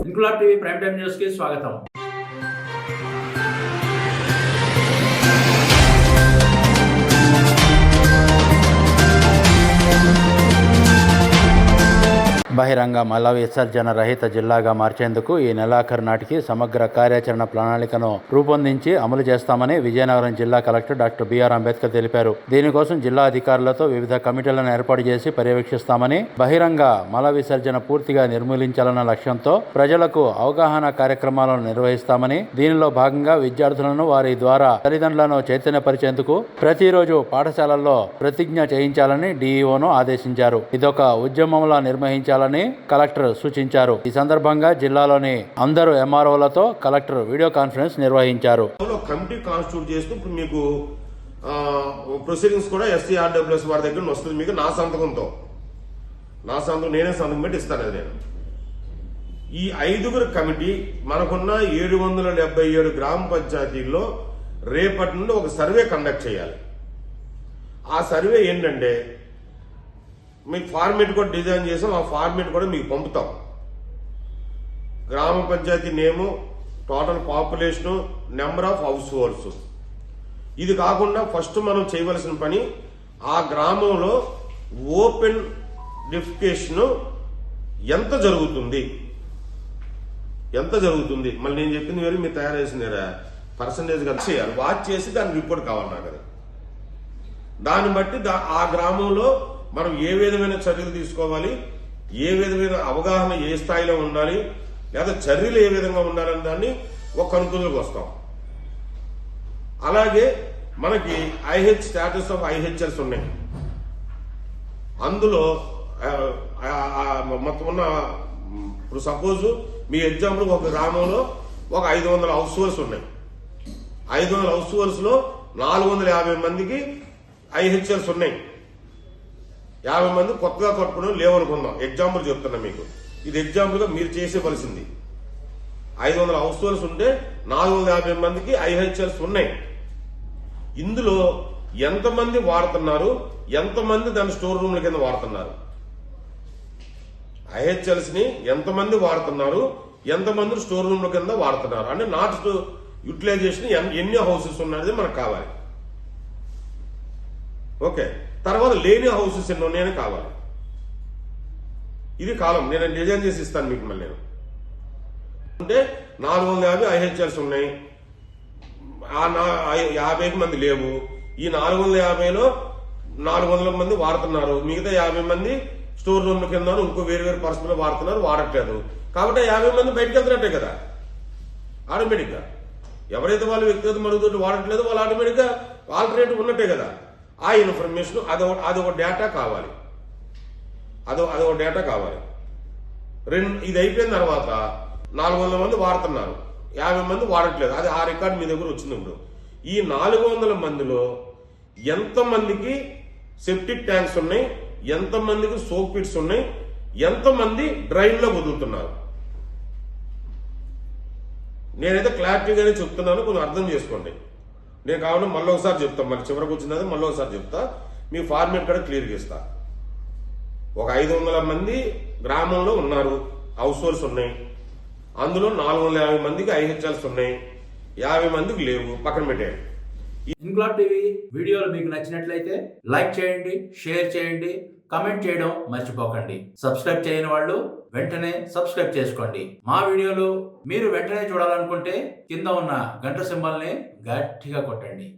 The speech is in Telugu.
Inquilab TV prime time news కి స్వాగతం. బహిరంగ మల విసర్జన రహిత జిల్లాగా మార్చేందుకు ఈ నెలాఖరు నాటికి సమగ్ర కార్యాచరణ ప్రణాళికను రూపొందించి అమలు చేస్తామని విజయనగరం జిల్లా కలెక్టర్ డాక్టర్ బిఆర్ అంబేద్కర్ తెలిపారు. దీనికోసం జిల్లా అధికారులతో వివిధ కమిటీలను ఏర్పాటు చేసి పర్యవేక్షిస్తామని, బహిరంగ మల విసర్జన పూర్తిగా నిర్మూలించాలన్న లక్ష్యంతో ప్రజలకు అవగాహన కార్యక్రమాలను నిర్వహిస్తామని, దీనిలో భాగంగా విద్యార్థులను వారి ద్వారా తల్లిదండ్రులను చైతన్యపరిచేందుకు ప్రతిరోజు పాఠశాలల్లో ప్రతిజ్ఞ చేయించాలని డిఈఓను ఆదేశించారు. ఇదొక ఉద్యమంలా నిర్వహించాలని కలెక్టర్ సూచించారు. ఈ సందర్భంగా జిల్లాలోని అందరూ ఎంఆర్ఓలతో కలెక్టర్ వీడియో కాన్ఫరెన్స్ నిర్వహించారు. కమిటీ కాన్స్టిట్యూట్ చేస్తూ మీకు ప్రొసీడింగ్స్ కూడా ఎస్సీఆర్డబ్ల్యూఎస్ వారి దగ్గర వస్తుంది. మీకు నా సంతకం నేనే సంతకం పెట్టి ఇస్తాను. అది నేను ఈ 5గురు కమిటీ మనకున్న 777 గ్రామ పంచాయతీల్లో రేపటి నుండి ఒక సర్వే కండక్ట్ చేయాలి. ఆ సర్వే ఏంటంటే మీకు ఫార్మేట్ కూడా డిజైన్ చేసాం. ఆ ఫార్మేట్ కూడా మీకు పంపుతాం. గ్రామ panchayat name, total population, number of households. ఇది కాకుండా ఫస్ట్ మనం చేయవలసిన పని ఆ గ్రామంలో ఓపెన్ డిఫికేషన్ ఎంత జరుగుతుంది మళ్ళీ నేను చెప్పింది వేరు, మీరు తయారు చేసింది పర్సంటేజ్ కలిసి చేయాలి. వాచ్ చేసి దాని రిపోర్ట్ కావాలి నాకు. అది దాన్ని బట్టి ఆ గ్రామంలో మనం ఏ విధమైన చర్యలు తీసుకోవాలి, ఏ విధమైన అవగాహన ఏ స్థాయిలో ఉండాలి, లేదా చర్యలు ఏ విధంగా ఉండాలని దాన్ని ఒక కనుగొనలోకి వస్తాం. అలాగే మనకి స్టేటస్ ఆఫ్ ఐహెచ్ఎల్స్ ఉన్నాయి. అందులో మొత్తం ఉన్న ఇప్పుడు సపోజ్ మీ ఎగ్జాంపుల్ ఒక గ్రామంలో ఒక 500 హౌస్ హోల్డ్స్ ఉన్నాయి. 500 హౌస్ హోల్డ్స్ లో 450 మందికి ఐహెచ్ఎల్స్ ఉన్నాయి. 50 మంది కొత్తగా కట్టుకోవడం లేవనుకుందాం. ఎగ్జాంపుల్ చెప్తున్నా మీకు. ఇది ఎగ్జాంపుల్ గా మీరు చేసేవలసింది. 500 హౌస్ హోల్డ్స్ ఉంటే 450 మందికి ఐహెచ్ఎల్స్ ఉన్నాయి. ఇందులో ఎంతమంది వాడుతున్నారు, ఎంతమంది దాని స్టోర్ రూమ్ల కింద వాడుతున్నారు, ఐహెచ్ఎల్స్ ని ఎంతమంది వాడుతున్నారు, ఎంతమంది స్టోర్ రూమ్ల కింద వాడుతున్నారు అంటే నాట్ యూటిలైజేషన్ ఎన్ని హౌసెస్ ఉన్నది మనకు కావాలి. ఓకే, తర్వాత లేని హౌసెస్ ఎన్నో ఉన్నాయని కావాలి. ఇది కాలం నేను డిజైన్ చేసి ఇస్తాను మీకు. మళ్ళీ నేను అంటే 450 ఐహెచ్ఎల్స్ ఉన్నాయి, 50 మంది లేవు. ఈ 450లో 400 మంది వాడుతున్నారు, మిగతా 50 మంది స్టోర్ రూమ్ కింద ఇంకో వేరు పరిస్థితుల్లో వాడుతున్నారు, వాడట్లేదు. కాబట్టి 50 మంది బయటకు వెళ్తున్నట్టే కదా ఆటోమేటిక్ గా. ఎవరైతే వాళ్ళు వ్యక్తిగత మరుగుదొడ్డి వాడట్లేదు వాళ్ళు ఆటోమేటిక్ గా ఆల్టర్నేటివ్ ఉన్నట్టే కదా. ఆ ఇన్ఫర్మేషన్ అదొక డేటా కావాలి. అదొక డేటా కావాలి. ఇది అయిపోయిన తర్వాత 400 మంది వాడుతున్నారు, 50 మంది వాడట్లేదు. అది ఆ రికార్డు మీ దగ్గర వచ్చింది. ఇప్పుడు ఈ 400 మందిలో ఎంతమందికి సెప్టిక్ ట్యాంక్స్ ఉన్నాయి, ఎంతమందికి సోప్ పిట్స్ ఉన్నాయి, ఎంతమంది డ్రైన్ లో వదులుతున్నారు. నేనైతే క్లారిటీగానే చెప్తున్నాను, కొంచెం అర్థం చేసుకోండి. నేను కావాలని మళ్ళీ ఒకసారి చెప్తాను. మళ్ళీ చివరికి వచ్చింది మళ్ళీ ఒకసారి చెప్తా. మీ ఫార్మేట్ కూడా క్లియర్గా ఇస్తా. ఒక 500 మంది గ్రామంలో ఉన్నారు, హౌస్ హోల్డ్స్ ఉన్నాయి. అందులో 450 మందికి ఐహెచ్ఎల్స్ ఉన్నాయి, 50 మందికి లేవు, పక్కన పెట్టేయండి. ఇంక్లాబ్ టీవీ వీడియోలు మీకు నచ్చినట్లయితే లైక్ చేయండి, షేర్ చేయండి, కమెంట్ చేయడం మర్చిపోకండి. సబ్స్క్రైబ్ చేయని వాళ్ళు వెంటనే సబ్స్క్రైబ్ చేసుకోండి. మా వీడియోలు మీరు వెంటనే చూడాలనుకుంటే కింద ఉన్న గంట సింబల్ని గట్టిగా కొట్టండి.